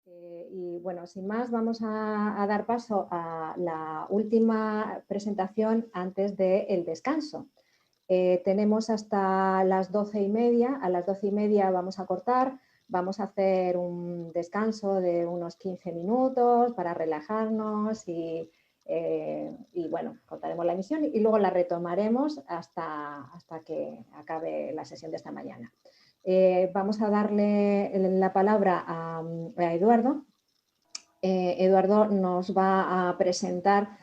Y bueno, sin más, vamos a dar paso a la última presentación antes del descanso. Tenemos hasta las 12:30. A las 12:30 vamos a cortar. Vamos a hacer un descanso de unos 15 minutos para relajarnos y bueno, cortaremos la emisión y luego la retomaremos hasta que acabe la sesión de esta mañana. Vamos a darle la palabra a Eduardo. Eduardo nos va a presentar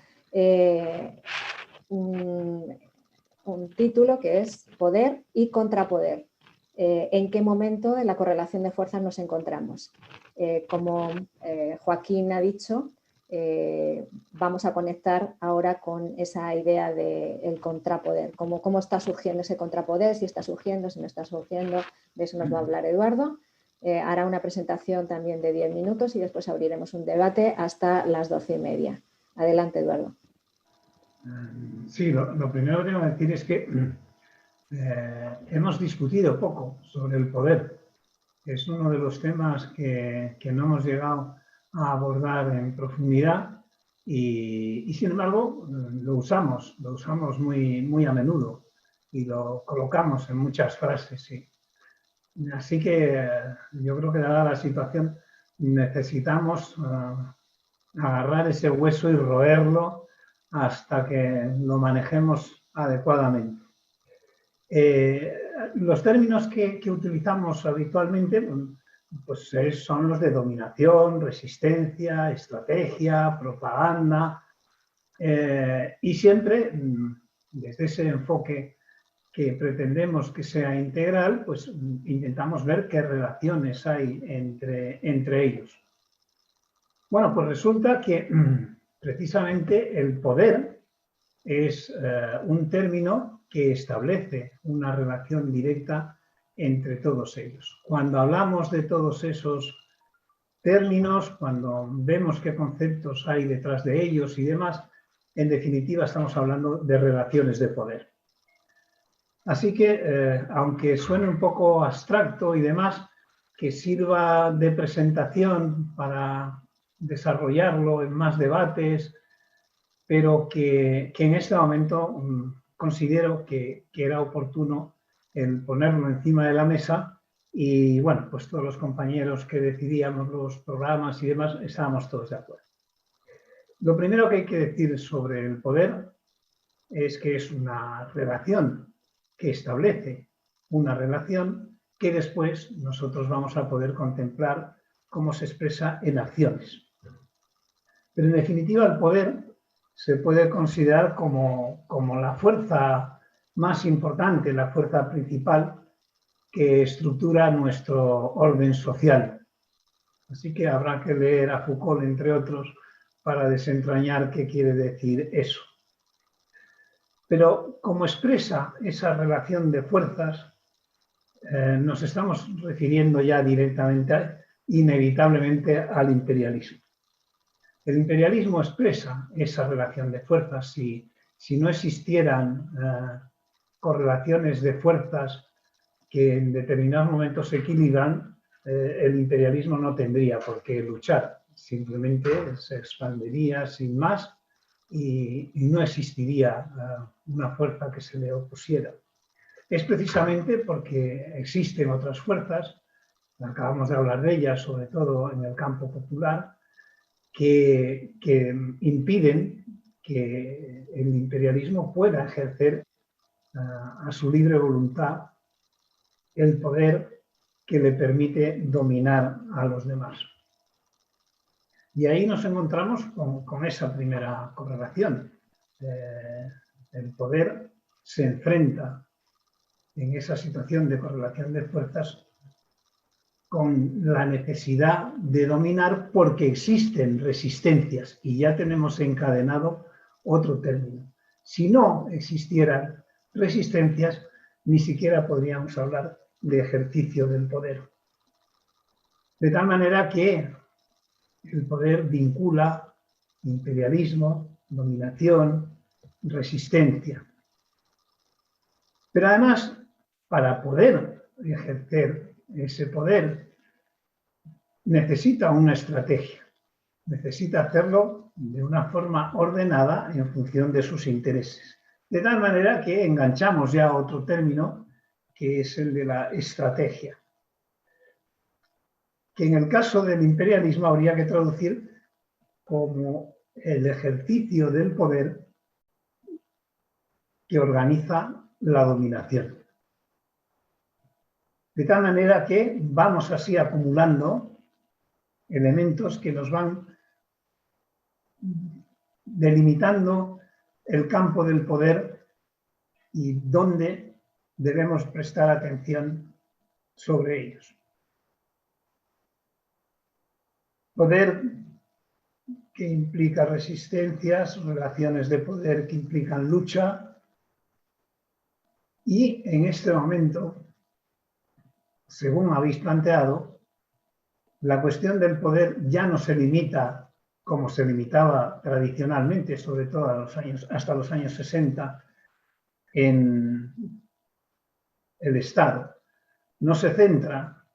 un título que es Poder y Contrapoder. ¿En qué momento de la correlación de fuerzas nos encontramos? Como Joaquín ha dicho, vamos a conectar ahora con esa idea del contrapoder. ¿Cómo está surgiendo ese contrapoder? Si está surgiendo, si no está surgiendo, de eso nos va a hablar Eduardo. Hará una presentación también de 10 minutos y después abriremos un debate hasta las 12:30. Adelante, Eduardo. Sí, lo primero que tengo que decir es que hemos discutido poco sobre el poder. Es uno de los temas que no hemos llegado a abordar en profundidad y sin embargo lo usamos muy a menudo y lo colocamos en muchas frases. Sí. Así que yo creo que dada la situación necesitamos agarrar ese hueso y roerlo hasta que lo manejemos adecuadamente. Los términos que utilizamos habitualmente pues son los de dominación, resistencia, estrategia, propaganda y siempre desde ese enfoque que pretendemos que sea integral, pues intentamos ver qué relaciones hay entre ellos. Bueno, pues resulta que precisamente el poder es un término que establece una relación directa entre todos ellos. Cuando hablamos de todos esos términos, cuando vemos qué conceptos hay detrás de ellos y demás, en definitiva estamos hablando de relaciones de poder. Así que, aunque suene un poco abstracto y demás, que sirva de presentación para desarrollarlo en más debates, pero que en este momento considero que era oportuno el ponerlo encima de la mesa y, bueno, pues todos los compañeros que decidíamos los programas y demás estábamos todos de acuerdo. Lo primero que hay que decir sobre el poder es que es una relación que establece una relación que después nosotros vamos a poder contemplar cómo se expresa en acciones. Pero en definitiva el poder se puede considerar como la fuerza más importante, la fuerza principal que estructura nuestro orden social. Así que habrá que leer a Foucault, entre otros, para desentrañar qué quiere decir eso. Pero como expresa esa relación de fuerzas, nos estamos refiriendo ya directamente, inevitablemente, al imperialismo. El imperialismo expresa esa relación de fuerzas. Si no existieran correlaciones de fuerzas que en determinados momentos se equilibran, el imperialismo no tendría por qué luchar. Simplemente se expandiría sin más y no existiría una fuerza que se le opusiera. Es precisamente porque existen otras fuerzas, acabamos de hablar de ellas, sobre todo en el campo popular, que impiden que el imperialismo pueda ejercer a su libre voluntad el poder que le permite dominar a los demás. Y ahí nos encontramos con esa primera correlación. El poder se enfrenta en esa situación de correlación de fuerzas con la necesidad de dominar porque existen resistencias y ya tenemos encadenado otro término. Si no existieran resistencias, ni siquiera podríamos hablar de ejercicio del poder. De tal manera que el poder vincula imperialismo, dominación, resistencia. Pero además, para poder ejercer ese poder, necesita una estrategia. Necesita hacerlo de una forma ordenada en función de sus intereses. De tal manera que enganchamos ya otro término, que es el de la estrategia, que en el caso del imperialismo habría que traducir como el ejercicio del poder que organiza la dominación. De tal manera que vamos así acumulando elementos que nos van delimitando el campo del poder y dónde debemos prestar atención sobre ellos. Poder que implica resistencias, relaciones de poder que implican lucha, y en este momento, según habéis planteado, la cuestión del poder ya no se limita como se limitaba tradicionalmente, sobre todo hasta los años 60, en el Estado. No se centra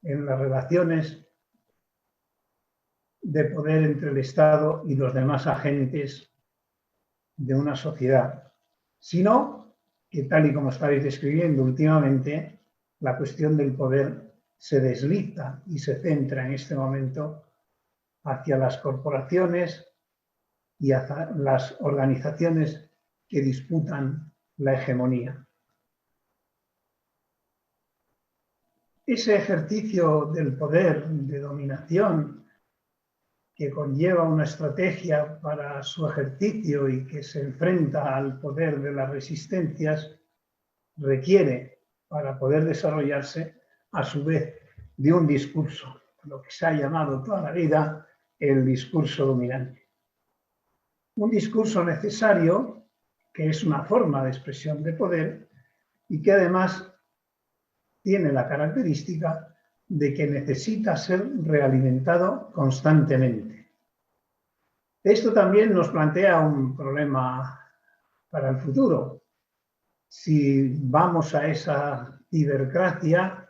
en las relaciones de poder entre el Estado y los demás agentes de una sociedad, sino que, tal y como estáis describiendo últimamente, la cuestión del poder se desliza y se centra en este momento hacia las corporaciones y hacia las organizaciones que disputan la hegemonía. Ese ejercicio del poder, de dominación, que conlleva una estrategia para su ejercicio y que se enfrenta al poder de las resistencias, requiere, para poder desarrollarse, a su vez, de un discurso, lo que se ha llamado toda la vida el discurso dominante. Un discurso necesario, que es una forma de expresión de poder y que además tiene la característica de que necesita ser realimentado constantemente. Esto también nos plantea un problema para el futuro. Si vamos a esa cibercracia,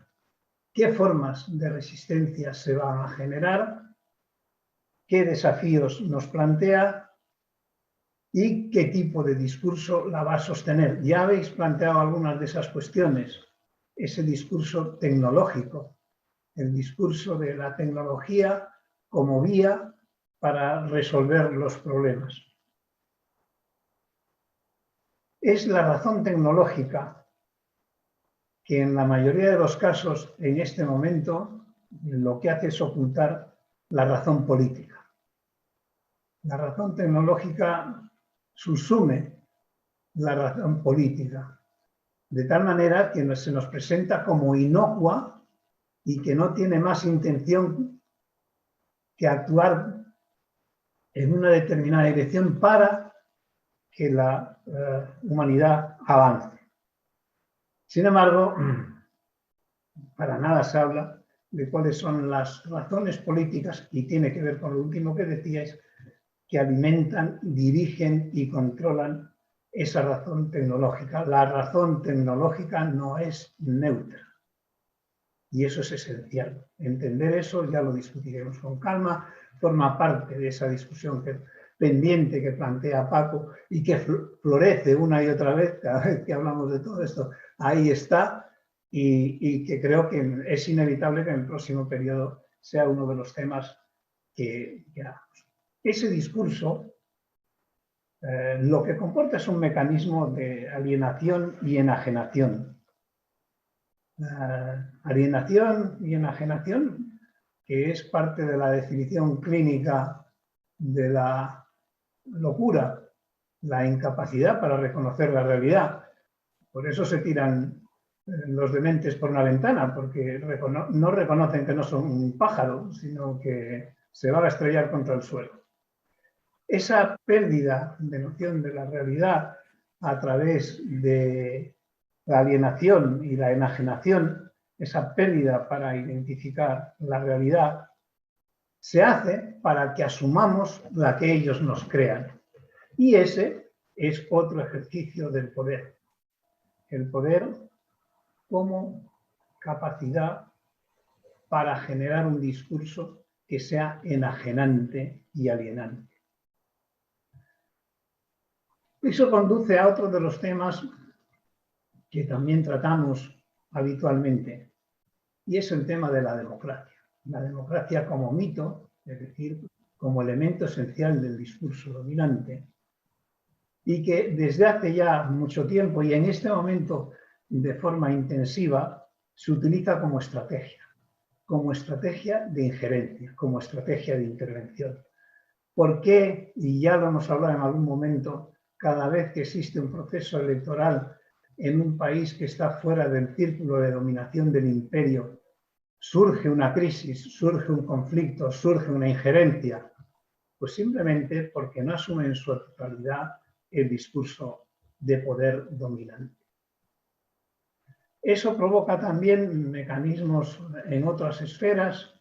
¿qué formas de resistencia se van a generar? ¿Qué desafíos nos plantea? ¿Y qué tipo de discurso la va a sostener? Ya habéis planteado algunas de esas cuestiones. Ese discurso tecnológico, el discurso de la tecnología como vía para resolver los problemas. Es la razón tecnológica que en la mayoría de los casos en este momento lo que hace es ocultar la razón política. La razón tecnológica subsume la razón política, de tal manera que se nos presenta como inocua y que no tiene más intención que actuar en una determinada dirección para que la humanidad avance. Sin embargo, para nada se habla de cuáles son las razones políticas, y tiene que ver con lo último que decíais, que alimentan, dirigen y controlan esa razón tecnológica. La razón tecnológica no es neutra. Y eso es esencial. Entender eso, ya lo discutiremos con calma, forma parte de esa discusión pendiente que plantea Paco y que florece una y otra vez, cada vez que hablamos de todo esto. Ahí está, y que creo que es inevitable que en el próximo periodo sea uno de los temas que hagamos. Ese discurso lo que comporta es un mecanismo de alienación y enajenación. Alienación y enajenación, que es parte de la definición clínica de la locura, la incapacidad para reconocer la realidad. Por eso se tiran los dementes por una ventana, porque no reconocen que no son un pájaro, sino que se van a estrellar contra el suelo. Esa pérdida de noción de la realidad a través de la alienación y la enajenación, esa pérdida para identificar la realidad, se hace para que asumamos la que ellos nos crean. Y ese es otro ejercicio del poder. El poder como capacidad para generar un discurso que sea enajenante y alienante. Eso conduce a otro de los temas que también tratamos habitualmente, y es el tema de la democracia. La democracia como mito, es decir, como elemento esencial del discurso dominante, y que desde hace ya mucho tiempo y en este momento de forma intensiva se utiliza como estrategia de injerencia, como estrategia de intervención. ¿Por qué? Y ya lo hemos hablado en algún momento, cada vez que existe un proceso electoral en un país que está fuera del círculo de dominación del imperio, surge una crisis, surge un conflicto, surge una injerencia? Pues simplemente porque no asume en su totalidad el discurso de poder dominante. Eso provoca también mecanismos en otras esferas,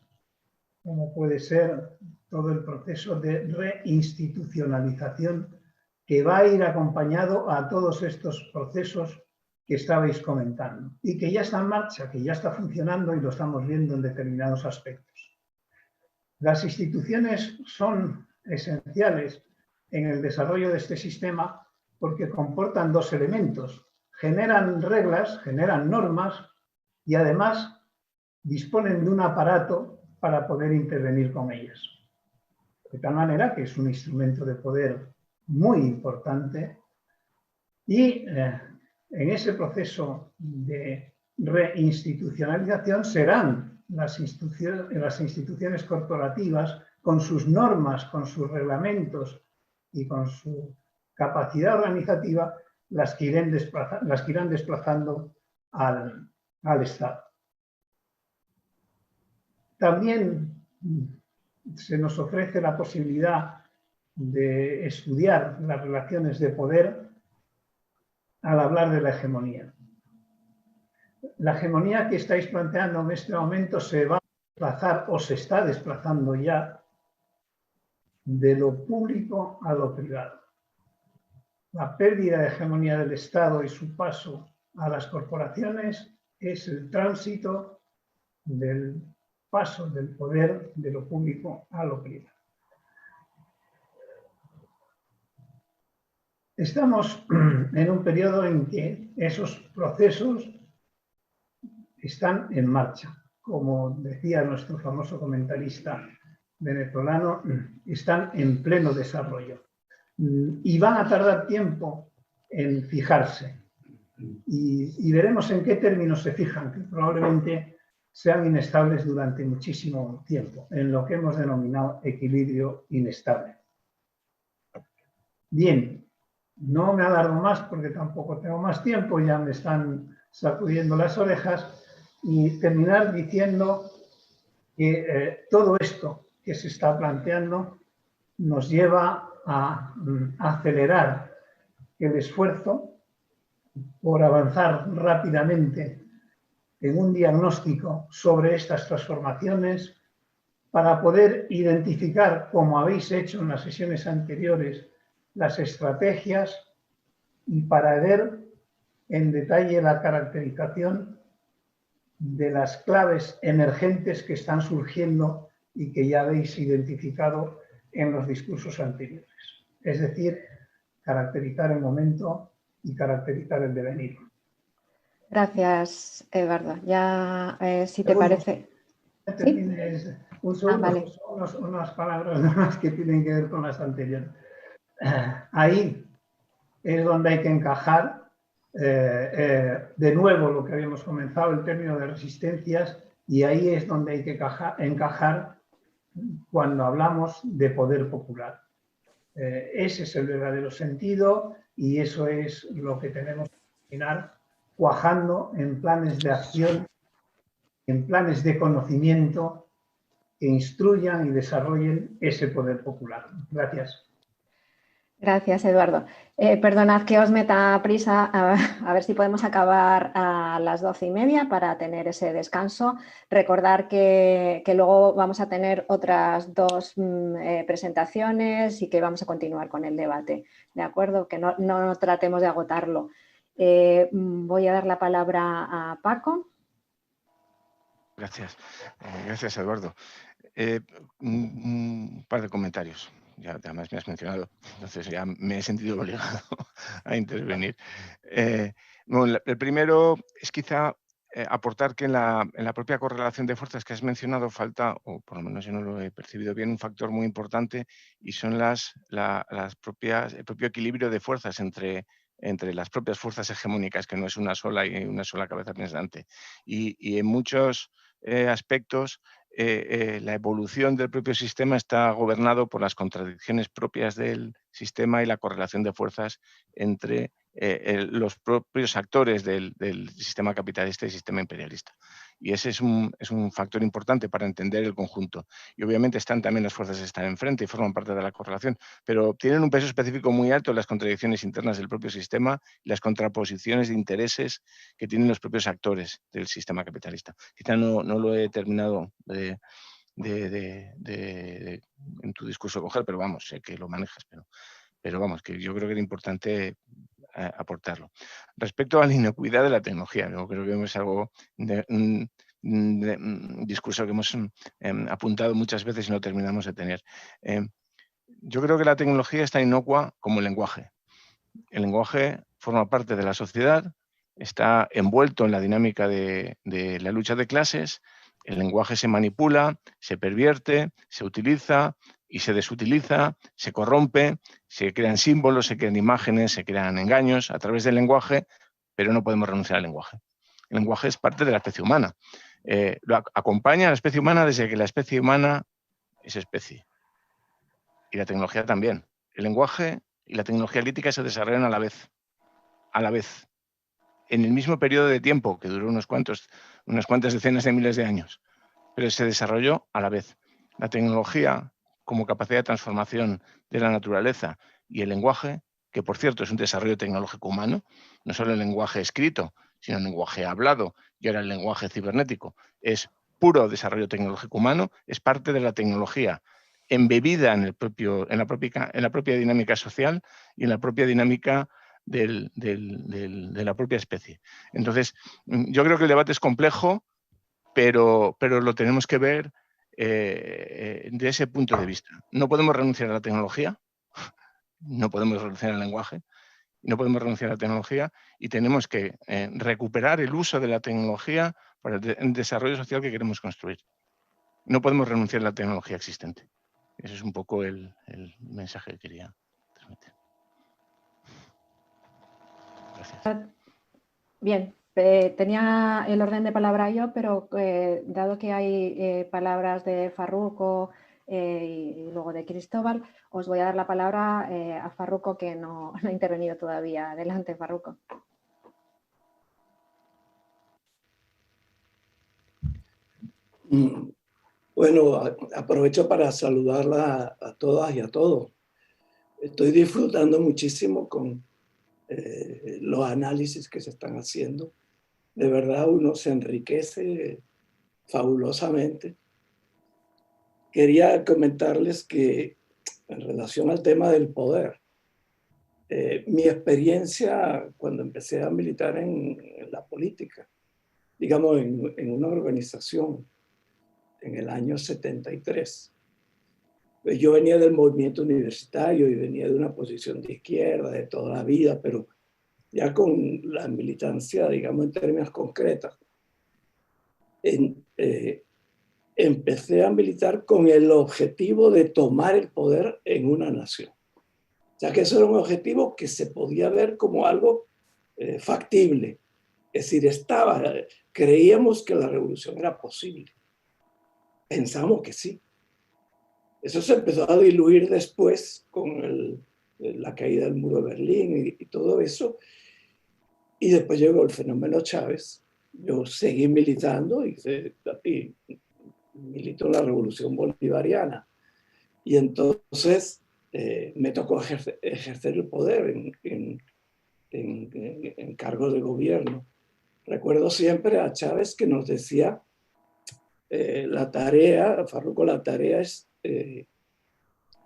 como puede ser todo el proceso de reinstitucionalización que va a ir acompañado a todos estos procesos que estabais comentando y que ya está en marcha, que ya está funcionando y lo estamos viendo en determinados aspectos. Las instituciones son esenciales en el desarrollo de este sistema porque comportan dos elementos: generan reglas, generan normas y además disponen de un aparato para poder intervenir con ellas. De tal manera que es un instrumento de poder muy importante y en ese proceso de reinstitucionalización serán las instituciones corporativas, con sus normas, con sus reglamentos y con su capacidad organizativa, las que irán desplazando al Estado. También se nos ofrece la posibilidad de estudiar las relaciones de poder al hablar de la hegemonía. La hegemonía que estáis planteando en este momento se va a desplazar o se está desplazando ya de lo público a lo privado. La pérdida de hegemonía del Estado y su paso a las corporaciones es el tránsito del paso del poder de lo público a lo privado. Estamos en un periodo en que esos procesos están en marcha. Como decía nuestro famoso comentarista venezolano, están en pleno desarrollo. Y van a tardar tiempo en fijarse. Y veremos en qué términos se fijan, que probablemente sean inestables durante muchísimo tiempo, en lo que hemos denominado equilibrio inestable. Bien, no me alargo más porque tampoco tengo más tiempo, ya me están sacudiendo las orejas, y terminar diciendo que todo esto que se está planteando nos lleva a acelerar el esfuerzo por avanzar rápidamente en un diagnóstico sobre estas transformaciones para poder identificar, como habéis hecho en las sesiones anteriores, las estrategias y para ver en detalle la caracterización de las claves emergentes que están surgiendo y que ya habéis identificado en los discursos anteriores. Es decir, caracterizar el momento y caracterizar el devenir. Gracias, Eduardo. Ya, si te parece... ¿Sí? Un segundo, vale. unas palabras más que tienen que ver con las anteriores. Ahí es donde hay que encajar de nuevo lo que habíamos comenzado, el término de resistencias, y ahí es donde hay que encajar cuando hablamos de poder popular. Ese es el verdadero sentido y eso es lo que tenemos que terminar cuajando en planes de acción, en planes de conocimiento que instruyan y desarrollen ese poder popular. Gracias. Gracias, Eduardo. Perdonad que os meta prisa, a ver si podemos acabar a las 12:30 para tener ese descanso. Recordar que luego vamos a tener otras dos presentaciones y que vamos a continuar con el debate, ¿de acuerdo? Que no tratemos de agotarlo. Voy a dar la palabra a Paco. Gracias. Gracias, Eduardo. Un par de comentarios. Ya además me has mencionado, entonces ya me he sentido obligado a intervenir. Bueno, el primero es quizá aportar que en la propia correlación de fuerzas que has mencionado falta, o por lo menos yo no lo he percibido bien, un factor muy importante, y son las propias, el propio equilibrio de fuerzas entre las propias fuerzas hegemónicas, que no es una sola y una sola cabeza pensante. Y en muchos aspectos la evolución del propio sistema está gobernado por las contradicciones propias del sistema y la correlación de fuerzas entre los propios actores del sistema capitalista y sistema imperialista. Y ese es un factor importante para entender el conjunto. Y obviamente están también las fuerzas que están enfrente y forman parte de la correlación, pero tienen un peso específico muy alto en las contradicciones internas del propio sistema y las contraposiciones de intereses que tienen los propios actores del sistema capitalista. Quizá no lo he terminado en tu discurso coger, pero vamos, sé que lo manejas, pero vamos, que yo creo que era importante aportarlo. Respecto a la inocuidad de la tecnología, yo creo que es algo un discurso que hemos apuntado muchas veces y no terminamos de tener. Yo creo que la tecnología es tan inocua como el lenguaje. El lenguaje forma parte de la sociedad, está envuelto en la dinámica de la lucha de clases, el lenguaje se manipula, se pervierte, se utiliza y se desutiliza, se corrompe, se crean símbolos, se crean imágenes, se crean engaños a través del lenguaje, pero no podemos renunciar al lenguaje. El lenguaje es parte de la especie humana. Lo acompaña a la especie humana desde que la especie humana es especie. Y la tecnología también. El lenguaje y la tecnología lítica se desarrollan a la vez, en el mismo periodo de tiempo, que duró unas cuantas decenas de miles de años, pero se desarrolló a la vez. La tecnología como capacidad de transformación de la naturaleza y el lenguaje, que por cierto es un desarrollo tecnológico humano, no solo el lenguaje escrito, sino el lenguaje hablado y ahora el lenguaje cibernético, es puro desarrollo tecnológico humano, es parte de la tecnología embebida en la propia dinámica social y en la propia dinámica de la propia especie. Entonces, yo creo que el debate es complejo, pero lo tenemos que ver de ese punto de vista. No podemos renunciar a la tecnología, no podemos renunciar al lenguaje, no podemos renunciar a la tecnología y tenemos que recuperar el uso de la tecnología para el desarrollo social que queremos construir. No podemos renunciar a la tecnología existente. Ese es un poco el mensaje que quería transmitir. Gracias. Bien, tenía el orden de palabra yo, pero dado que hay palabras de Farruco y luego de Cristóbal, os voy a dar la palabra a Farruco, que no ha intervenido todavía. Adelante, Farruco. Bueno, aprovecho para saludarla a todas y a todos. Estoy disfrutando muchísimo con los análisis que se están haciendo. De verdad, uno se enriquece fabulosamente. Quería comentarles que en relación al tema del poder, mi experiencia cuando empecé a militar en la política, digamos en una organización en el año 73, yo venía del movimiento universitario y venía de una posición de izquierda de toda la vida, pero ya con la militancia, digamos en términos concretos, empecé a militar con el objetivo de tomar el poder en una nación. O sea que eso era un objetivo que se podía ver como algo factible. Es decir, creíamos que la revolución era posible. Pensamos que sí. Eso se empezó a diluir después con la caída del muro de Berlín y todo eso. Y después llegó el fenómeno Chávez. Yo seguí militando y milito en la revolución bolivariana. Y entonces me tocó ejercer el poder en cargos de gobierno. Recuerdo siempre a Chávez que nos decía, Farruco, la tarea es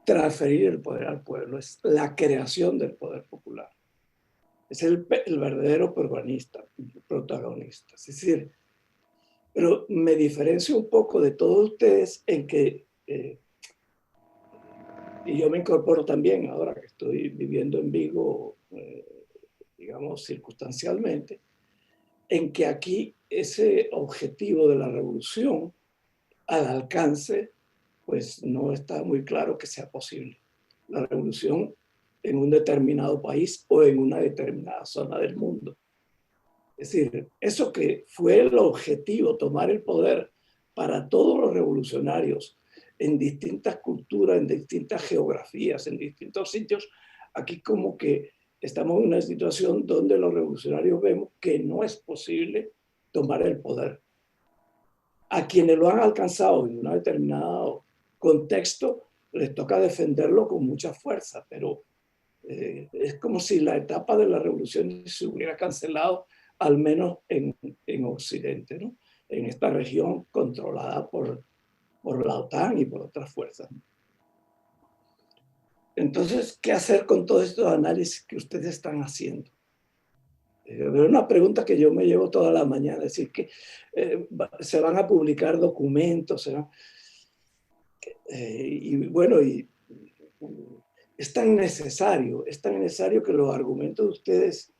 transferir el poder al pueblo, es la creación del poder popular. Es el verdadero protagonista. Es decir, Pero me diferencio un poco de todos ustedes en que, y yo me incorporo también ahora que estoy viviendo en Vigo, digamos, circunstancialmente, en que aquí ese objetivo de la revolución al alcance, pues no está muy claro que sea posible. La revolución en un determinado país o en una determinada zona del mundo. Es decir, eso que fue el objetivo, tomar el poder para todos los revolucionarios en distintas culturas, en distintas geografías, en distintos sitios, aquí como que estamos en una situación donde los revolucionarios vemos que no es posible tomar el poder. A quienes lo han alcanzado en un determinado contexto, les toca defenderlo con mucha fuerza, pero es como si la etapa de la revolución se hubiera cancelado, al menos en Occidente, ¿no? En esta región controlada por la OTAN y por otras fuerzas. Entonces, ¿qué hacer con todos estos análisis que ustedes están haciendo? Es una pregunta que yo me llevo toda la mañana, es decir, que se van a publicar documentos, y bueno, es tan necesario que los argumentos de ustedes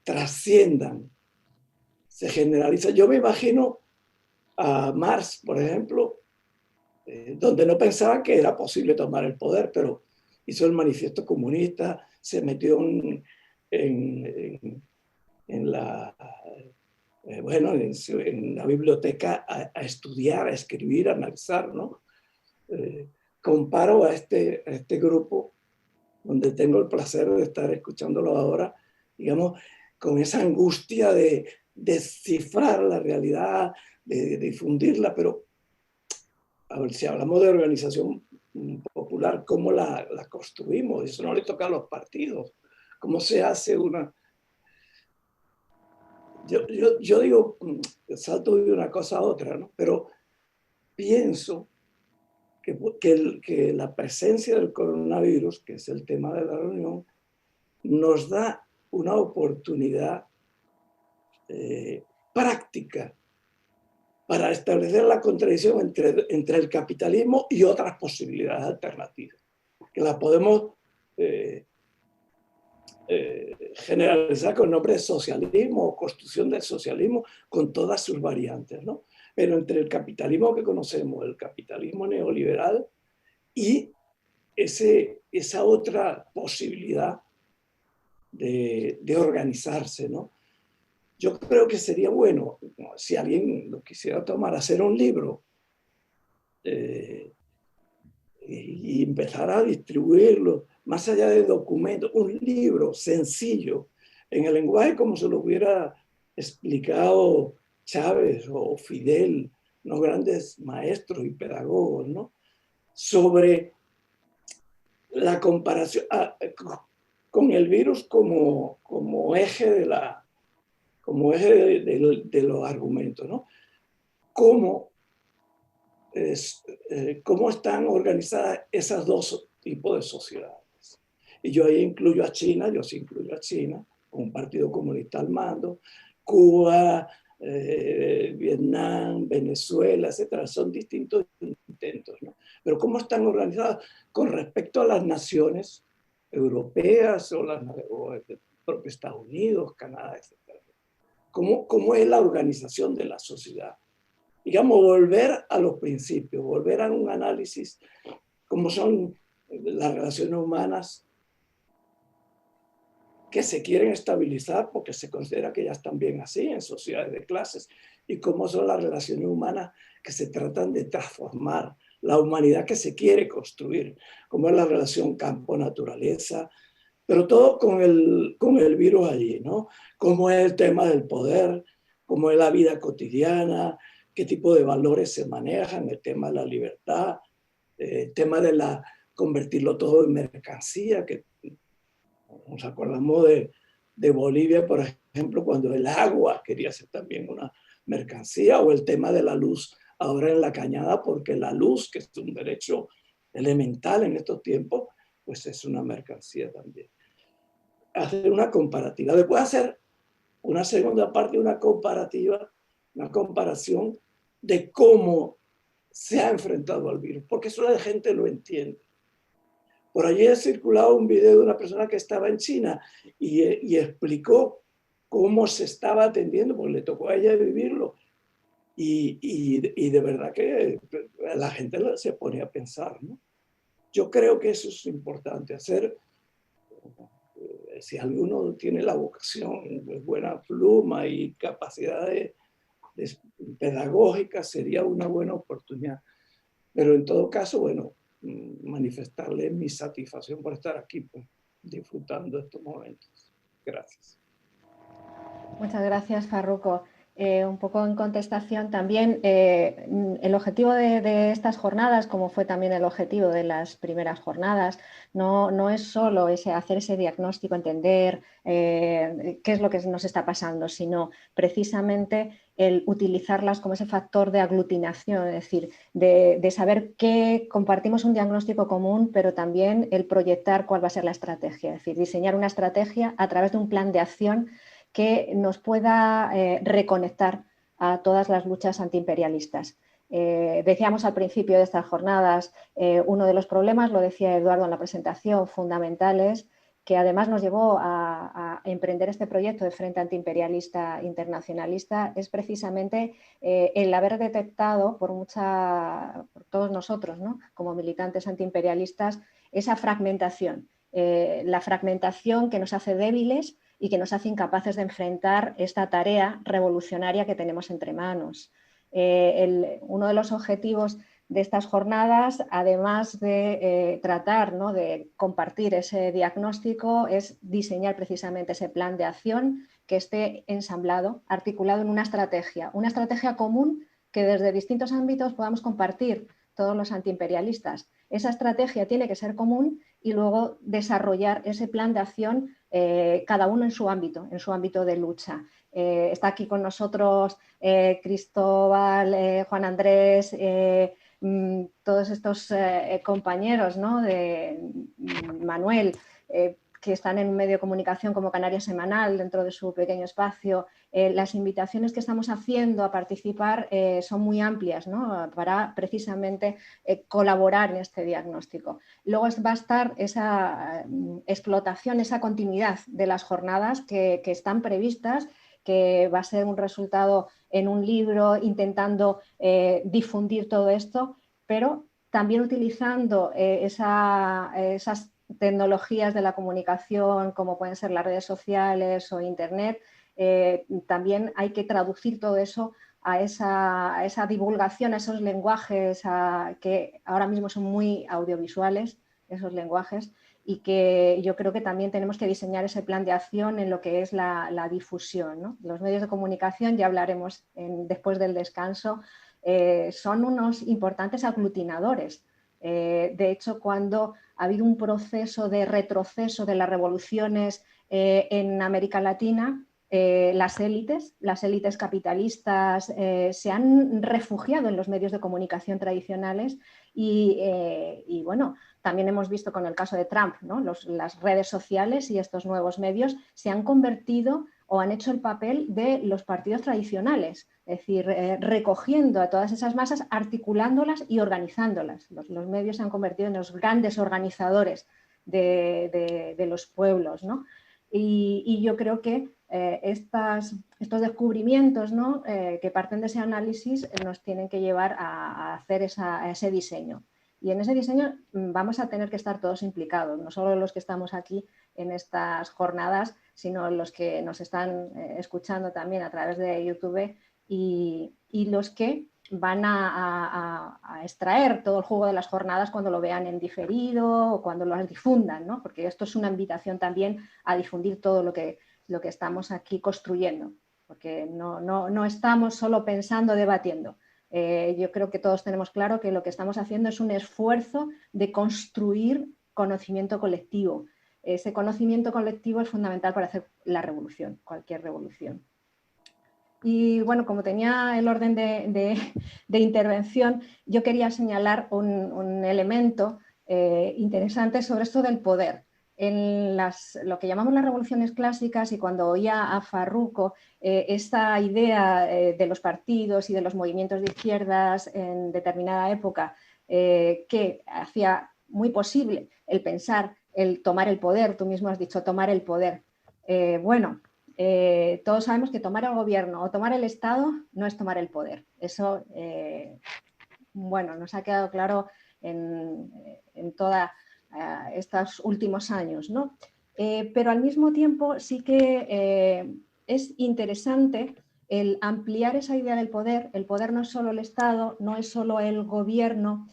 trasciendan, se generalizan. Yo me imagino a Marx, por ejemplo, donde no pensaba que era posible tomar el poder, pero hizo el manifiesto comunista, se metió en la, bueno, en la biblioteca a estudiar, a escribir, a analizar, ¿no? Comparo a este grupo, donde tengo el placer de estar escuchándolo ahora, digamos, con esa angustia de descifrar la realidad, de difundirla, pero a ver, si hablamos de organización popular, ¿cómo la construimos? Eso no le toca a los partidos. ¿Cómo se hace una...? Yo digo, salto de una cosa a otra, ¿no? Pero pienso que la presencia del coronavirus, que es el tema de la reunión, nos da una oportunidad práctica para establecer la contradicción entre el capitalismo y otras posibilidades alternativas, que las podemos generalizar con el nombre de socialismo o construcción del socialismo, con todas sus variantes, ¿no? Pero entre el capitalismo que conocemos, el capitalismo neoliberal, y esa otra posibilidad de organizarse, ¿no? Yo creo que sería bueno, si alguien lo quisiera tomar, hacer un libro y empezar a distribuirlo, más allá de documentos, un libro sencillo, en el lenguaje como se lo hubiera explicado Chávez o Fidel, los grandes maestros y pedagogos, ¿no? Sobre la comparación con el virus como eje de los argumentos, ¿no? Cómo están organizadas esas dos tipos de sociedades. Y yo ahí incluyo a China, con un partido comunista al mando, Cuba, Vietnam, Venezuela, etcétera. Son distintos intentos, ¿no? Pero cómo están organizadas con respecto a las naciones europeas o el propio Estados Unidos, Canadá, etcétera. ¿Cómo es la organización de la sociedad? Digamos, volver a los principios, volver a un análisis, cómo son las relaciones humanas que se quieren estabilizar porque se considera que ya están bien así en sociedades de clases, y cómo son las relaciones humanas que se tratan de transformar, la humanidad que se quiere construir, cómo es la relación campo-naturaleza, pero todo con el virus allí, ¿no? Cómo es el tema del poder, cómo es la vida cotidiana, qué tipo de valores se manejan, el tema de la libertad, el tema de convertirlo todo en mercancía, que nos acordamos de Bolivia, por ejemplo, cuando el agua quería ser también una mercancía, o el tema de la luz ahora en la cañada, porque la luz, que es un derecho elemental en estos tiempos, pues es una mercancía también. Hacer una comparativa. Después hacer una segunda parte, una comparativa una comparación de cómo se ha enfrentado al virus, porque eso la gente lo entiende. Por allí ha circulado un video de una persona que estaba en China y explicó cómo se estaba atendiendo, porque le tocó a ella vivirlo. Y de verdad que la gente se pone a pensar, ¿no? Yo creo que eso es importante, hacer, si alguno tiene la vocación, buena pluma y capacidad pedagógica, sería una buena oportunidad. Pero en todo caso, bueno, manifestarle mi satisfacción por estar aquí, pues, disfrutando estos momentos. Gracias. Muchas gracias, Farruko. Un poco en contestación también, el objetivo de estas jornadas, como fue también el objetivo de las primeras jornadas, no es solo hacer ese diagnóstico, entender qué es lo que nos está pasando, sino precisamente el utilizarlas como ese factor de aglutinación, es decir, de saber que compartimos un diagnóstico común, pero también el proyectar cuál va a ser la estrategia, es decir, diseñar una estrategia a través de un plan de acción que nos pueda reconectar a todas las luchas antiimperialistas. Decíamos al principio de estas jornadas, uno de los problemas, lo decía Eduardo en la presentación, fundamentales, que además nos llevó a emprender este proyecto de Frente Antiimperialista Internacionalista, es precisamente el haber detectado por todos nosotros, ¿no?, como militantes antiimperialistas, esa fragmentación. La fragmentación que nos hace débiles y que nos hace incapaces de enfrentar esta tarea revolucionaria que tenemos entre manos. Uno de los objetivos de estas jornadas, además de tratar, ¿no?, de compartir ese diagnóstico, es diseñar precisamente ese plan de acción que esté ensamblado, articulado en una estrategia común que desde distintos ámbitos podamos compartir todos los antiimperialistas. Esa estrategia tiene que ser común y luego desarrollar ese plan de acción cada uno en su ámbito de lucha. Está aquí con nosotros Cristóbal, Juan Andrés, todos estos compañeros, ¿no?, de Manuel, que están en un medio de comunicación como Canarias Semanal, dentro de su pequeño espacio. Las invitaciones que estamos haciendo a participar son muy amplias, ¿no?, para precisamente colaborar en este diagnóstico. Luego va a estar esa explotación, esa continuidad de las jornadas que están previstas, que va a ser un resultado en un libro intentando difundir todo esto, pero también utilizando esas tecnologías de la comunicación, como pueden ser las redes sociales o Internet. También hay que traducir todo eso a esa divulgación, a esos lenguajes que ahora mismo son muy audiovisuales, esos lenguajes, y que yo creo que también tenemos que diseñar ese plan de acción en lo que es la difusión, ¿no? Los medios de comunicación, ya hablaremos después del descanso, son unos importantes aglutinadores. De hecho, cuando ha habido un proceso de retroceso de las revoluciones en América Latina, las élites capitalistas se han refugiado en los medios de comunicación tradicionales y bueno, también hemos visto con el caso de Trump, ¿no?, las redes sociales y estos nuevos medios se han convertido o han hecho el papel de los partidos tradicionales, es decir, recogiendo a todas esas masas, articulándolas y organizándolas. Los medios se han convertido en los grandes organizadores de los pueblos, ¿no? Y yo creo que estos descubrimientos, ¿no?, que parten de ese análisis nos tienen que llevar a hacer ese diseño. Y en ese diseño vamos a tener que estar todos implicados, no solo los que estamos aquí en estas jornadas, sino los que nos están escuchando también a través de YouTube y los que van a extraer todo el jugo de las jornadas cuando lo vean en diferido o cuando las difundan, ¿no? Porque esto es una invitación también a difundir todo lo que estamos aquí construyendo, porque no estamos solo pensando, debatiendo. Yo creo que todos tenemos claro que lo que estamos haciendo es un esfuerzo de construir conocimiento colectivo. Ese conocimiento colectivo es fundamental para hacer la revolución, cualquier revolución. Y bueno, como tenía el orden de intervención, yo quería señalar un elemento interesante sobre esto del poder. en lo que llamamos las revoluciones clásicas, y cuando oía a Farruko esta idea de los partidos y de los movimientos de izquierdas en determinada época, que hacía muy posible el pensar, el tomar el poder, tú mismo has dicho tomar el poder. Todos sabemos que tomar el gobierno o tomar el Estado no es tomar el poder. Eso, nos ha quedado claro en toda estos últimos años, ¿no? Pero al mismo tiempo sí que es interesante el ampliar esa idea del poder. El poder no es solo el Estado, no es solo el gobierno,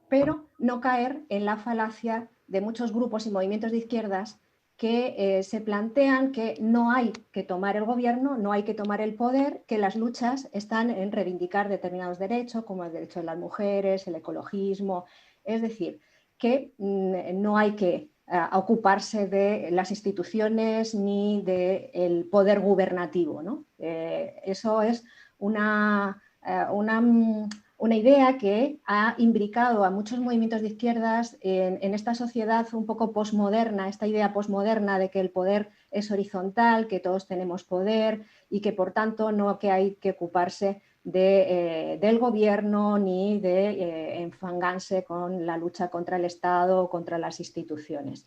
pero no caer en la falacia de muchos grupos y movimientos de izquierdas que se plantean que no hay que tomar el gobierno, no hay que tomar el poder, que las luchas están en reivindicar determinados derechos, como el derecho de las mujeres, el ecologismo, es decir, que no hay que ocuparse de las instituciones ni del poder gubernativo, ¿no? Eso es una idea que ha imbricado a muchos movimientos de izquierdas en esta sociedad un poco posmoderna, esta idea posmoderna de que el poder es horizontal, que todos tenemos poder y que por tanto no que hay que ocuparse del gobierno ni de enfangarse con la lucha contra el Estado o contra las instituciones.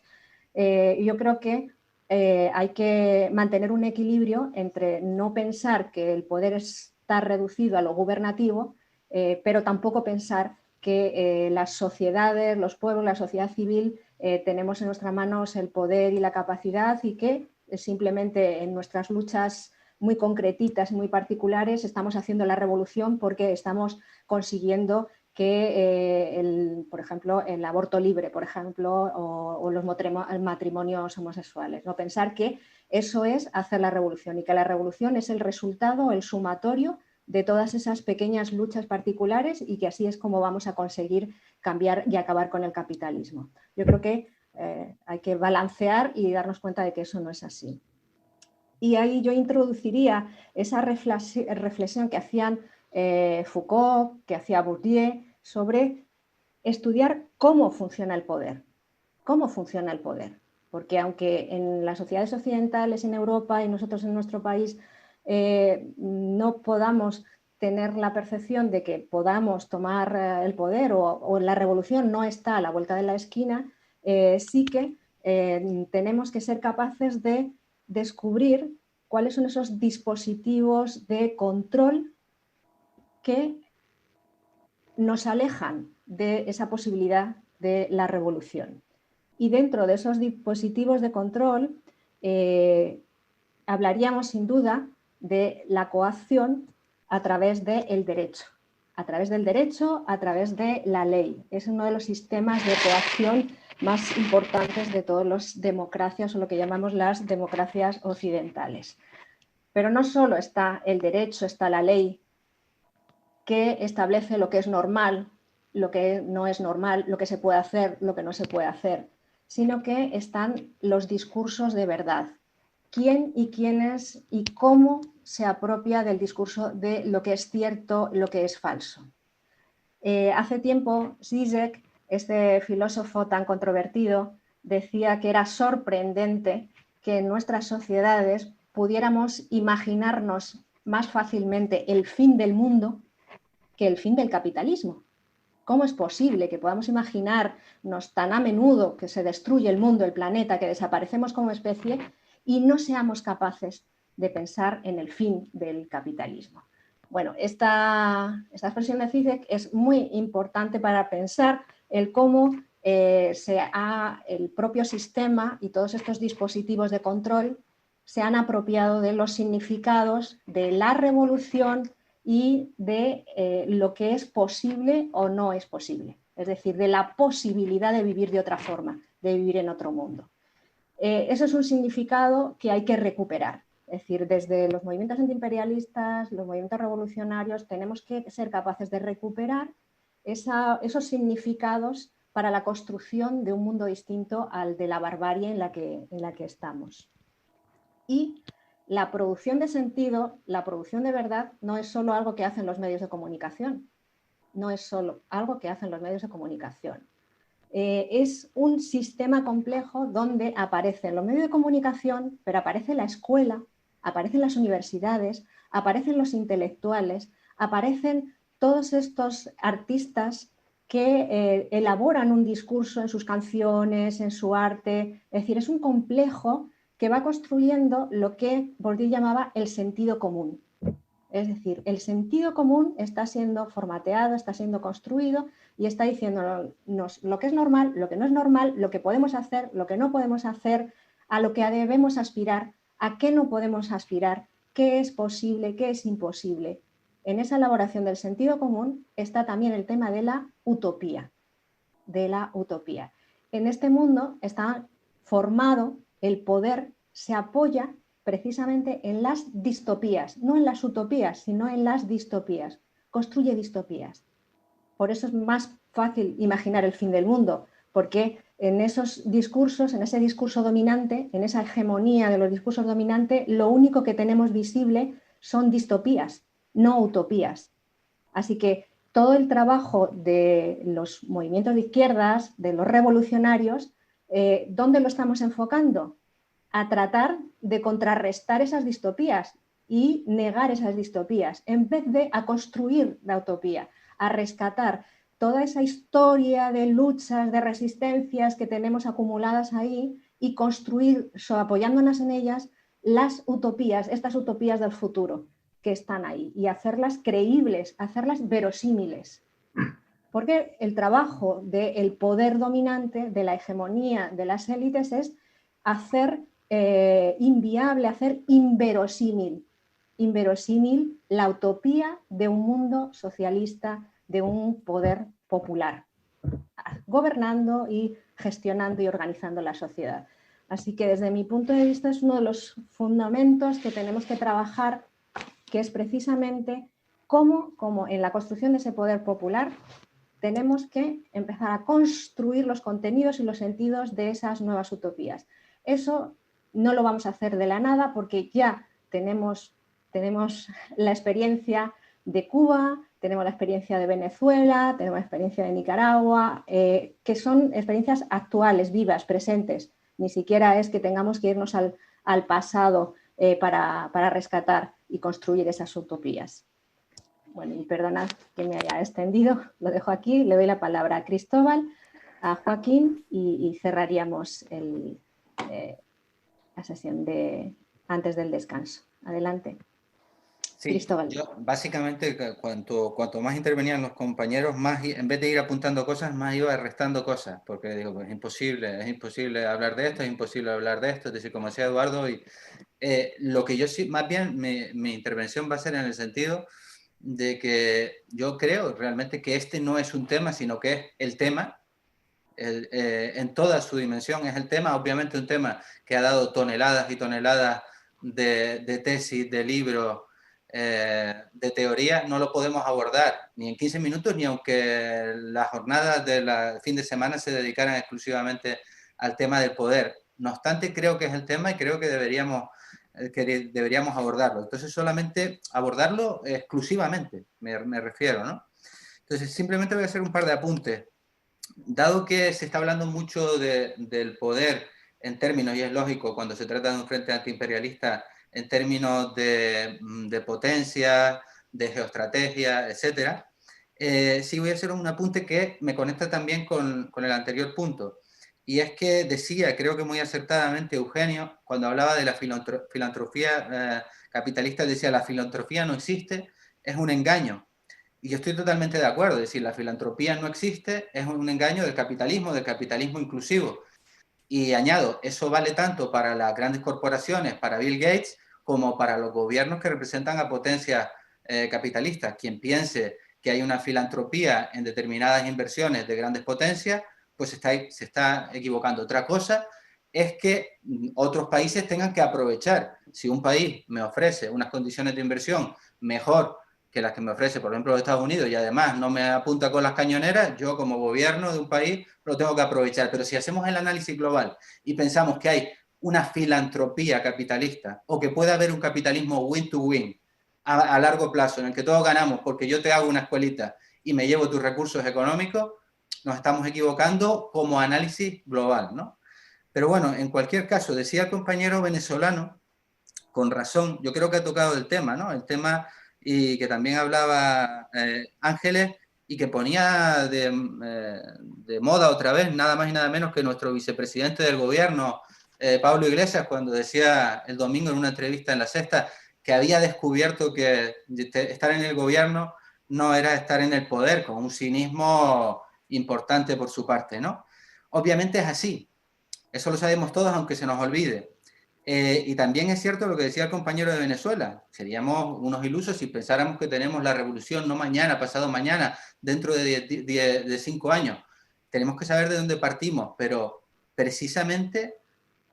Yo creo que hay que mantener un equilibrio entre no pensar que el poder está reducido a lo gubernativo, pero tampoco pensar que las sociedades, los pueblos, la sociedad civil, tenemos en nuestras manos el poder y la capacidad y que simplemente en nuestras luchas muy concretitas y muy particulares estamos haciendo la revolución porque estamos consiguiendo que, por ejemplo, el aborto libre, por ejemplo, o los matrimonios homosexuales. ¿No? Pensar que eso es hacer la revolución y que la revolución es el resultado, el sumatorio de todas esas pequeñas luchas particulares y que así es como vamos a conseguir cambiar y acabar con el capitalismo. Yo creo que hay que balancear y darnos cuenta de que eso no es así. Y ahí yo introduciría esa reflexión que hacían Foucault, que hacía Bourdieu, sobre estudiar cómo funciona el poder. ¿Cómo funciona el poder? Porque aunque en las sociedades occidentales, en Europa y nosotros en nuestro país no podamos tener la percepción de que podamos tomar el poder o la revolución no está a la vuelta de la esquina, sí que tenemos que ser capaces de descubrir cuáles son esos dispositivos de control que nos alejan de esa posibilidad de la revolución. Y dentro de esos dispositivos de control hablaríamos sin duda de la coacción a través del derecho. A través del derecho, a través de la ley. Es uno de los sistemas de coacción más importantes de todas las democracias o lo que llamamos las democracias occidentales. Pero no solo está el derecho, está la ley que establece lo que es normal, lo que no es normal, lo que se puede hacer, lo que no se puede hacer, sino que están los discursos de verdad. ¿Quién y quiénes y cómo se apropia del discurso de lo que es cierto, lo que es falso? Hace tiempo, Zizek, este filósofo tan controvertido, decía que era sorprendente que en nuestras sociedades pudiéramos imaginarnos más fácilmente el fin del mundo que el fin del capitalismo. ¿Cómo es posible que podamos imaginarnos tan a menudo que se destruye el mundo, el planeta, que desaparecemos como especie y no seamos capaces de pensar en el fin del capitalismo? Bueno, esta expresión de Zizek es muy importante para pensar el cómo el propio sistema y todos estos dispositivos de control se han apropiado de los significados de la revolución y de lo que es posible o no es posible. Es decir, de la posibilidad de vivir de otra forma, de vivir en otro mundo. Eso es un significado que hay que recuperar. Es decir, desde los movimientos antiimperialistas, los movimientos revolucionarios, tenemos que ser capaces de recuperar esos significados para la construcción de un mundo distinto al de la barbarie en la que estamos. Y la producción de sentido, la producción de verdad, no es solo algo que hacen los medios de comunicación. No es solo algo que hacen los medios de comunicación. Es un sistema complejo donde aparecen los medios de comunicación, pero aparece la escuela, aparecen las universidades, aparecen los intelectuales, aparecen todos estos artistas que elaboran un discurso en sus canciones, en su arte. Es decir, es un complejo que va construyendo lo que Bourdieu llamaba el sentido común. Es decir, el sentido común está siendo formateado, está siendo construido y está diciéndonos lo que es normal, lo que no es normal, lo que podemos hacer, lo que no podemos hacer, a lo que debemos aspirar, a qué no podemos aspirar, qué es posible, qué es imposible. En esa elaboración del sentido común está también el tema de la utopía. En este mundo está formado, el poder se apoya precisamente en las distopías, no en las utopías, sino en las distopías. Construye distopías. Por eso es más fácil imaginar el fin del mundo, porque en esos discursos, en ese discurso dominante, en esa hegemonía de los discursos dominantes, lo único que tenemos visible son distopías, no utopías. Así que todo el trabajo de los movimientos de izquierdas, de los revolucionarios, ¿dónde lo estamos enfocando? A tratar de contrarrestar esas distopías y negar esas distopías, en vez de a construir la utopía, a rescatar toda esa historia de luchas, de resistencias que tenemos acumuladas ahí y construir, apoyándonos en ellas, las utopías, estas utopías del futuro que están ahí y hacerlas creíbles, hacerlas verosímiles. Porque el trabajo del poder dominante, de la hegemonía de las élites es hacer inviable, hacer inverosímil la utopía de un mundo socialista, de un poder popular, gobernando y gestionando y organizando la sociedad. Así que desde mi punto de vista es uno de los fundamentos que tenemos que trabajar, que es precisamente cómo en la construcción de ese poder popular tenemos que empezar a construir los contenidos y los sentidos de esas nuevas utopías. Eso no lo vamos a hacer de la nada porque ya tenemos la experiencia de Cuba, tenemos la experiencia de Venezuela, tenemos la experiencia de Nicaragua, que son experiencias actuales, vivas, presentes. Ni siquiera es que tengamos que irnos al pasado para rescatar y construir esas utopías. Bueno, y perdonad que me haya extendido, lo dejo aquí, le doy la palabra a Cristóbal, a Joaquín y cerraríamos la sesión antes del descanso. Adelante. Sí, Cristóbal. Yo básicamente cuanto más intervenían los compañeros, más en vez de ir apuntando cosas, más iba restando cosas, porque digo, pues es imposible hablar de esto, es imposible hablar de esto, es decir, como decía Eduardo, y lo que yo sí, más bien mi intervención va a ser en el sentido de que yo creo realmente que este no es un tema, sino que es el tema, en toda su dimensión es el tema, obviamente un tema que ha dado toneladas y toneladas de tesis, de libros, de teoría, no lo podemos abordar ni en 15 minutos, ni aunque las jornadas del fin de semana se dedicaran exclusivamente al tema del poder. No obstante, creo que es el tema y creo que deberíamos abordarlo. Entonces, solamente abordarlo exclusivamente, me refiero, ¿no? Entonces, simplemente voy a hacer un par de apuntes. Dado que se está hablando mucho del poder en términos, y es lógico cuando se trata de un frente antiimperialista, en términos de potencia, de geoestrategia, etc., sí voy a hacer un apunte que me conecta también con el anterior punto. Y es que decía, creo que muy acertadamente Eugenio, cuando hablaba de la filantropía capitalista, decía, la filantropía no existe, es un engaño. Y yo estoy totalmente de acuerdo, es decir, la filantropía no existe, es un engaño del capitalismo inclusivo. Y añado, eso vale tanto para las grandes corporaciones, para Bill Gates, como para los gobiernos que representan a potencias capitalistas. Quien piense que hay una filantropía en determinadas inversiones de grandes potencias, pues se está equivocando. Otra cosa es que otros países tengan que aprovechar. Si un país me ofrece unas condiciones de inversión mejor que las que me ofrece, por ejemplo, los Estados Unidos, y además no me apunta con las cañoneras, yo como gobierno de un país lo tengo que aprovechar. Pero si hacemos el análisis global y pensamos que hay una filantropía capitalista o que puede haber un capitalismo win-to-win a largo plazo en el que todos ganamos porque yo te hago una escuelita y me llevo tus recursos económicos, nos estamos equivocando como análisis global, ¿no? Pero bueno, en cualquier caso, decía el compañero venezolano, con razón, yo creo que ha tocado el tema, ¿no? El tema, y que también hablaba Ángeles, y que ponía de moda otra vez, nada más y nada menos que nuestro vicepresidente del gobierno, Pablo Iglesias, cuando decía el domingo en una entrevista en La Sexta, que había descubierto que estar en el gobierno no era estar en el poder, con un cinismo importante por su parte, ¿no? Obviamente es así, eso lo sabemos todos, aunque se nos olvide. Y también es cierto lo que decía el compañero de Venezuela, seríamos unos ilusos si pensáramos que tenemos la revolución no mañana, pasado mañana, dentro de 5 años. Tenemos que saber de dónde partimos, pero precisamente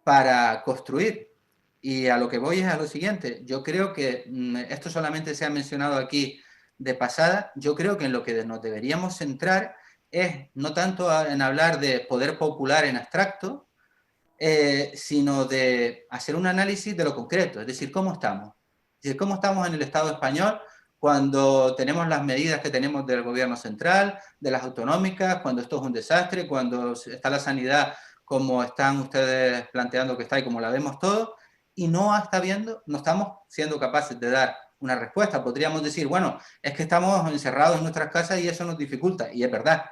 para construir. Y a lo que voy es a lo siguiente, yo creo que esto solamente se ha mencionado aquí de pasada, yo creo que en lo que nos deberíamos centrar es no tanto en hablar de poder popular en abstracto, sino de hacer un análisis de lo concreto, es decir, ¿cómo estamos? Es decir, ¿cómo estamos en el Estado español cuando tenemos las medidas que tenemos del gobierno central, de las autonómicas, cuando esto es un desastre, cuando está la sanidad como están ustedes planteando que está y como la vemos todos, y no estamos siendo capaces de dar una respuesta? Podríamos decir, bueno, es que estamos encerrados en nuestras casas y eso nos dificulta, y es verdad,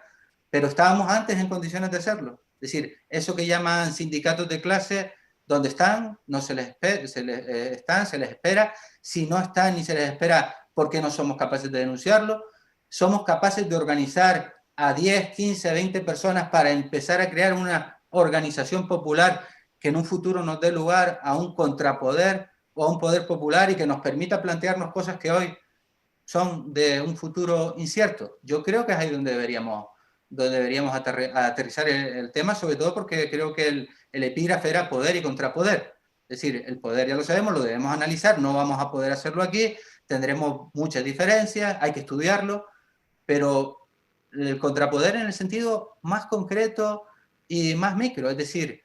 pero estábamos antes en condiciones de hacerlo. Es decir, eso que llaman sindicatos de clase, donde están, no se les espera, se les espera, si no están ni se les espera, ¿por qué no somos capaces de denunciarlo? Somos capaces de organizar a 10, 15, 20 personas para empezar a crear una organización popular que en un futuro nos dé lugar a un contrapoder o a un poder popular y que nos permita plantearnos cosas que hoy son de un futuro incierto. Yo creo que es ahí donde deberíamos aterrizar el tema, sobre todo porque creo que el epígrafe era poder y contrapoder. Es decir, el poder ya lo sabemos, lo debemos analizar, no vamos a poder hacerlo aquí, tendremos muchas diferencias, hay que estudiarlo, pero el contrapoder en el sentido más concreto y más micro, es decir,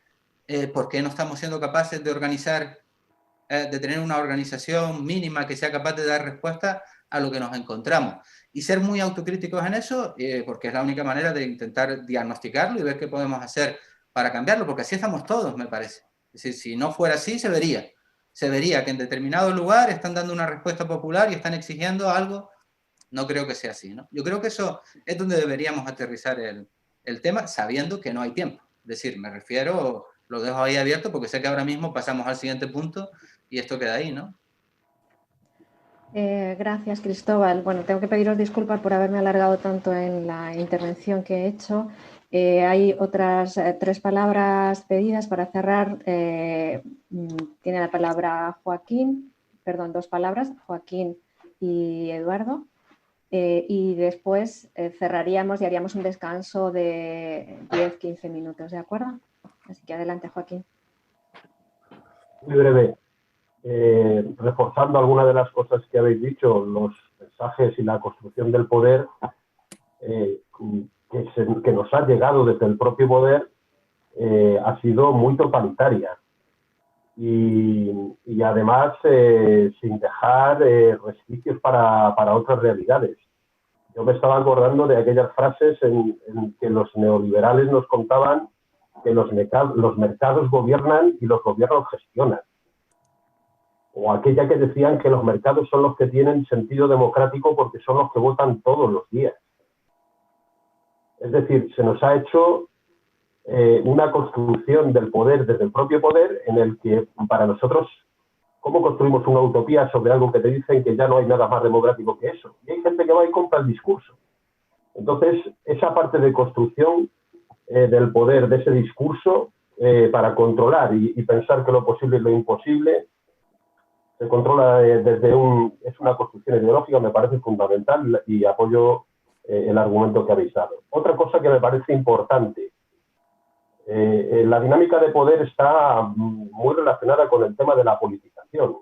¿por qué no estamos siendo capaces de organizar, de tener una organización mínima que sea capaz de dar respuesta a lo que nos encontramos? Y ser muy autocríticos en eso, porque es la única manera de intentar diagnosticarlo y ver qué podemos hacer para cambiarlo, porque así estamos todos, me parece. Es decir, si no fuera así, se vería que en determinado lugar están dando una respuesta popular y están exigiendo algo. No creo que sea así, ¿no? Yo creo que eso es donde deberíamos aterrizar el tema, sabiendo que no hay tiempo. Es decir, me refiero, lo dejo ahí abierto porque sé que ahora mismo pasamos al siguiente punto y esto queda ahí, ¿no? Gracias, Cristóbal. Bueno, tengo que pediros disculpas por haberme alargado tanto en la intervención que he hecho. Hay otras 3 palabras pedidas para cerrar. Tiene la palabra Joaquín, perdón, 2 palabras, Joaquín y Eduardo. Y después cerraríamos y haríamos un descanso de 10-15 minutos, ¿de acuerdo? Así que adelante, Joaquín. Muy breve. Reforzando algunas de las cosas que habéis dicho, los mensajes y la construcción del poder que nos ha llegado desde el propio poder ha sido muy totalitaria y además sin dejar resquicios para otras realidades. Yo me estaba acordando de aquellas frases en que los neoliberales nos contaban que los mercados gobiernan y los gobiernos gestionan. O aquella que decían que los mercados son los que tienen sentido democrático porque son los que votan todos los días. Es decir, se nos ha hecho una construcción del poder desde el propio poder en el que para nosotros, ¿cómo construimos una utopía sobre algo que te dicen que ya no hay nada más democrático que eso? Y hay gente que va y compra el discurso. Entonces, esa parte de construcción del poder, de ese discurso, para controlar y pensar que lo posible es lo imposible, se controla es una construcción ideológica, me parece fundamental y apoyo el argumento que habéis dado. Otra cosa que me parece importante, la dinámica de poder está muy relacionada con el tema de la politización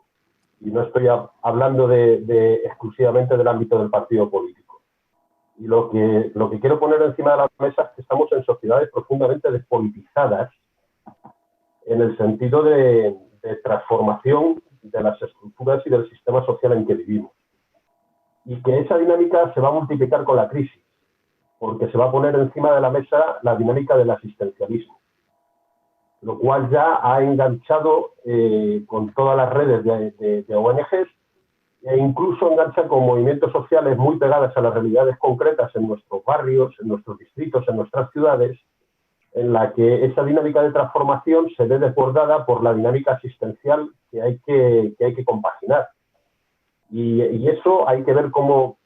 y no estoy hablando exclusivamente del ámbito del partido político. Y lo que quiero poner encima de la mesa es que estamos en sociedades profundamente despolitizadas en el sentido de transformación de las estructuras y del sistema social en que vivimos. Y que esa dinámica se va a multiplicar con la crisis. porque se va a poner encima de la mesa la dinámica del asistencialismo, lo cual ya ha enganchado con todas las redes de ONGs e incluso engancha con movimientos sociales muy pegadas a las realidades concretas en nuestros barrios, en nuestros distritos, en nuestras ciudades, en la que esa dinámica de transformación se ve desbordada por la dinámica asistencial que hay que compaginar. Y eso hay que ver cómo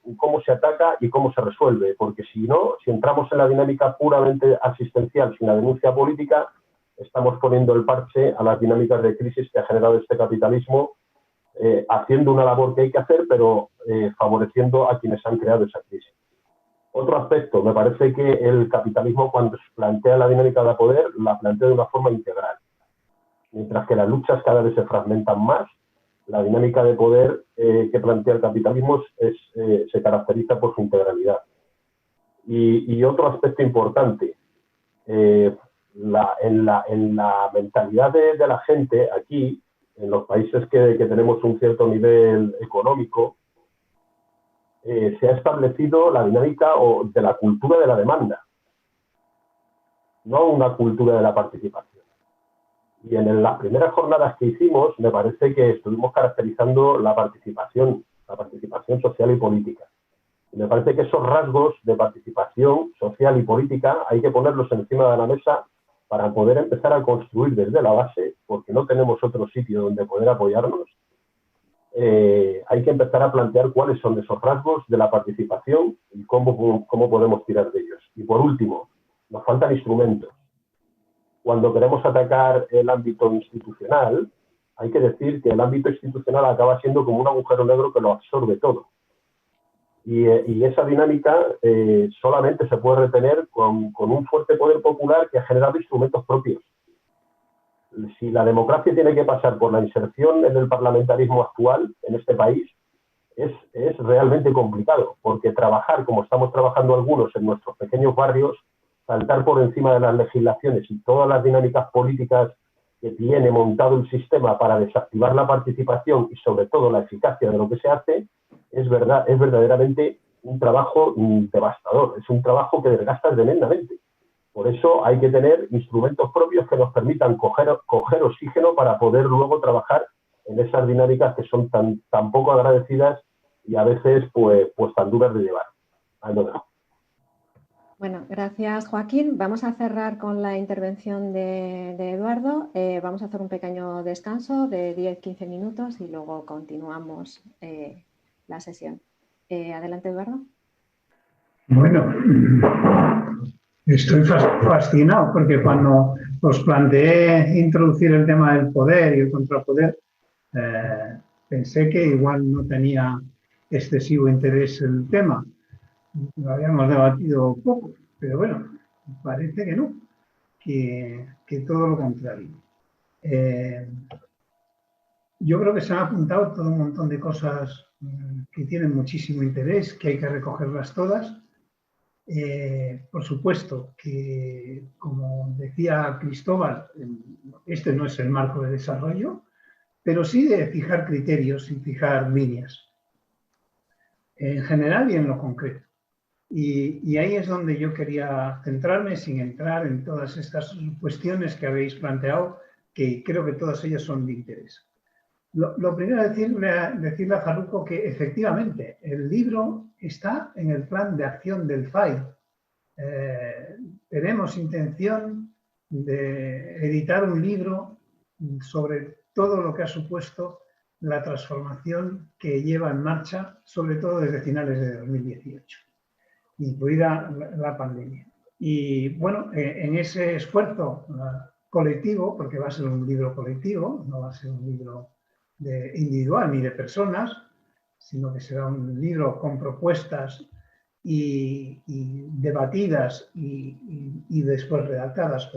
se ataca y cómo se resuelve, porque si no, si entramos en la dinámica puramente asistencial sin la denuncia política, estamos poniendo el parche a las dinámicas de crisis que ha generado este capitalismo, haciendo una labor que hay que hacer, pero favoreciendo a quienes han creado esa crisis. Otro aspecto, me parece que el capitalismo, cuando se plantea la dinámica de poder, la plantea de una forma integral. Mientras que las luchas cada vez se fragmentan más, la dinámica de poder que plantea el capitalismo se caracteriza por su integralidad. Y otro aspecto importante, en la mentalidad de la gente aquí, en los países que tenemos un cierto nivel económico, se ha establecido la dinámica de la cultura de la demanda, no una cultura de la participación. Y en las primeras jornadas que hicimos, me parece que estuvimos caracterizando la participación social y política. Y me parece que esos rasgos de participación social y política hay que ponerlos encima de la mesa para poder empezar a construir desde la base, porque no tenemos otro sitio donde poder apoyarnos. Hay que empezar a plantear cuáles son esos rasgos de la participación y cómo podemos tirar de ellos. Y por último, nos faltan instrumentos. Cuando queremos atacar el ámbito institucional, hay que decir que el ámbito institucional acaba siendo como un agujero negro que lo absorbe todo. Y esa dinámica solamente se puede retener con un fuerte poder popular que ha generado instrumentos propios. Si la democracia tiene que pasar por la inserción en el parlamentarismo actual en este país, es realmente complicado, porque trabajar como estamos trabajando algunos en nuestros pequeños barrios, saltar por encima de las legislaciones y todas las dinámicas políticas que tiene montado el sistema para desactivar la participación y sobre todo la eficacia de lo que se hace, es verdaderamente un trabajo devastador, es un trabajo que desgasta tremendamente. Por eso hay que tener instrumentos propios que nos permitan coger oxígeno para poder luego trabajar en esas dinámicas que son tan poco agradecidas y a veces pues tan duras de llevar. Ahí lo dejo. Bueno, gracias Joaquín. Vamos a cerrar con la intervención de Eduardo. Vamos a hacer un pequeño descanso de 10-15 minutos y luego continuamos la sesión. Adelante, Eduardo. Bueno, estoy fascinado porque cuando os planteé introducir el tema del poder y el contrapoder, pensé que igual no tenía excesivo interés el tema. Lo habíamos debatido poco, pero bueno, parece que no, que todo lo contrario. Yo creo que se han apuntado todo un montón de cosas que tienen muchísimo interés, que hay que recogerlas todas. Por supuesto que, como decía Cristóbal, este no es el marco de desarrollo, pero sí de fijar criterios y fijar líneas, en general y en lo concreto. Y ahí es donde yo quería centrarme sin entrar en todas estas cuestiones que habéis planteado, que creo que todas ellas son de interés. Lo primero es decirle a Farruko que efectivamente el libro está en el plan de acción del FAI. Tenemos intención de editar un libro sobre todo lo que ha supuesto la transformación que lleva en marcha, sobre todo desde finales de 2018, incluida la pandemia. Y bueno, en ese esfuerzo colectivo, porque va a ser un libro colectivo, no va a ser un libro individual ni de personas, sino que será un libro con propuestas y debatidas y después redactadas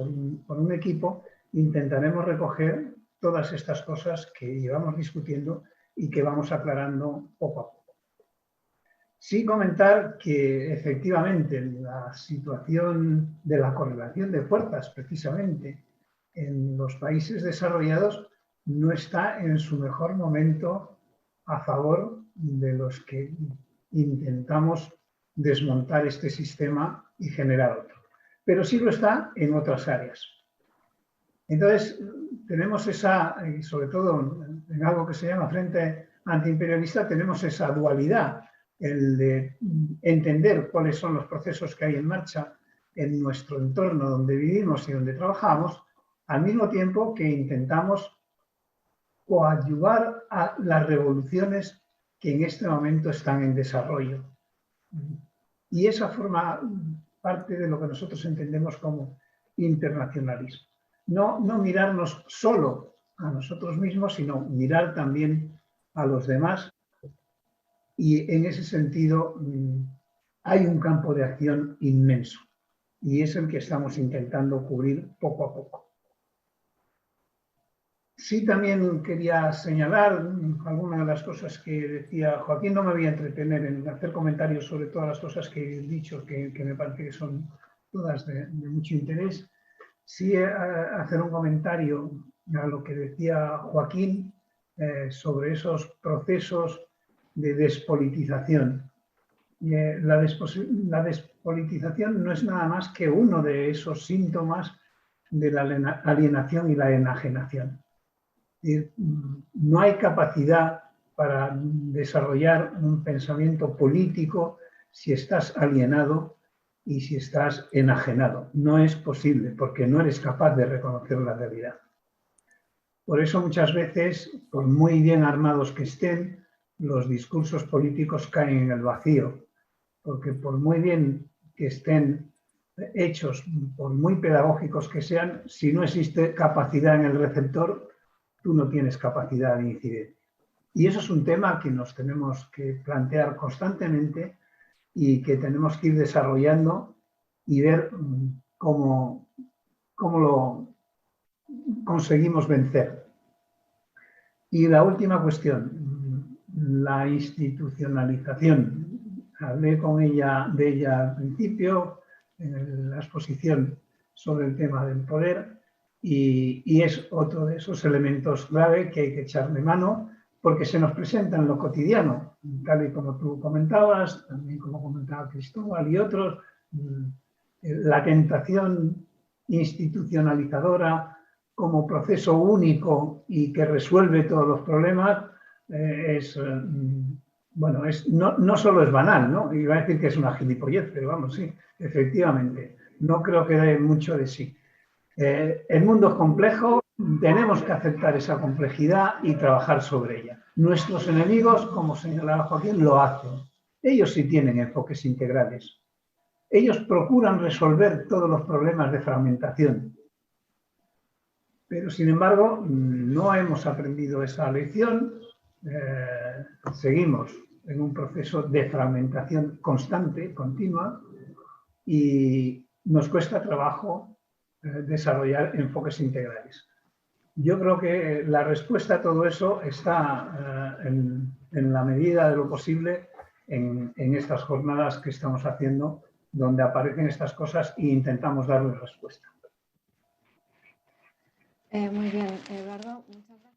por un equipo, intentaremos recoger todas estas cosas que llevamos discutiendo y que vamos aclarando poco a poco. Sí comentar que efectivamente la situación de la correlación de fuerzas precisamente en los países desarrollados no está en su mejor momento a favor de los que intentamos desmontar este sistema y generar otro. Pero sí lo está en otras áreas. Entonces, tenemos esa, y sobre todo en algo que se llama Frente Antiimperialista, tenemos esa dualidad, el de entender cuáles son los procesos que hay en marcha en nuestro entorno donde vivimos y donde trabajamos, al mismo tiempo que intentamos coadyuvar a las revoluciones que en este momento están en desarrollo. Y esa forma parte de lo que nosotros entendemos como internacionalismo. No mirarnos solo a nosotros mismos, sino mirar también a los demás. Y en ese sentido hay un campo de acción inmenso. Y es el que estamos intentando cubrir poco a poco. Sí, también quería señalar algunas de las cosas que decía Joaquín. No me voy a entretener en hacer comentarios sobre todas las cosas que he dicho, que me parece que son todas de mucho interés. Sí, hacer un comentario a lo que decía Joaquín sobre esos procesos de despolitización. La despolitización no es nada más que uno de esos síntomas de la alienación y la enajenación. No hay capacidad para desarrollar un pensamiento político si estás alienado y si estás enajenado. No es posible porque no eres capaz de reconocer la realidad. Por eso muchas veces, por muy bien armados que estén, los discursos políticos caen en el vacío. Porque por muy bien que estén hechos, por muy pedagógicos que sean, si no existe capacidad en el receptor, tú no tienes capacidad de incidir. Y eso es un tema que nos tenemos que plantear constantemente y que tenemos que ir desarrollando y ver cómo lo conseguimos vencer. Y la última cuestión, la institucionalización. Hablé de ella al principio, en la exposición sobre el tema del poder, y es otro de esos elementos clave que hay que echarle mano, porque se nos presenta en lo cotidiano, tal y como tú comentabas, también como comentaba Cristóbal y otros, la tentación institucionalizadora como proceso único y que resuelve todos los problemas no solo es banal, ¿no? Iba a decir que es una gilipollez, pero vamos, sí, efectivamente, no creo que dé mucho de sí. El mundo es complejo, tenemos que aceptar esa complejidad y trabajar sobre ella. Nuestros enemigos, como señalaba Joaquín, lo hacen. Ellos sí tienen enfoques integrales. Ellos procuran resolver todos los problemas de fragmentación. Pero, sin embargo, no hemos aprendido esa lección. Seguimos en un proceso de fragmentación constante, continua, y nos cuesta trabajo desarrollar enfoques integrales. Yo creo que la respuesta a todo eso está en la medida de lo posible en estas jornadas que estamos haciendo, donde aparecen estas cosas e intentamos darles respuesta. Muy bien, Eduardo, muchas gracias.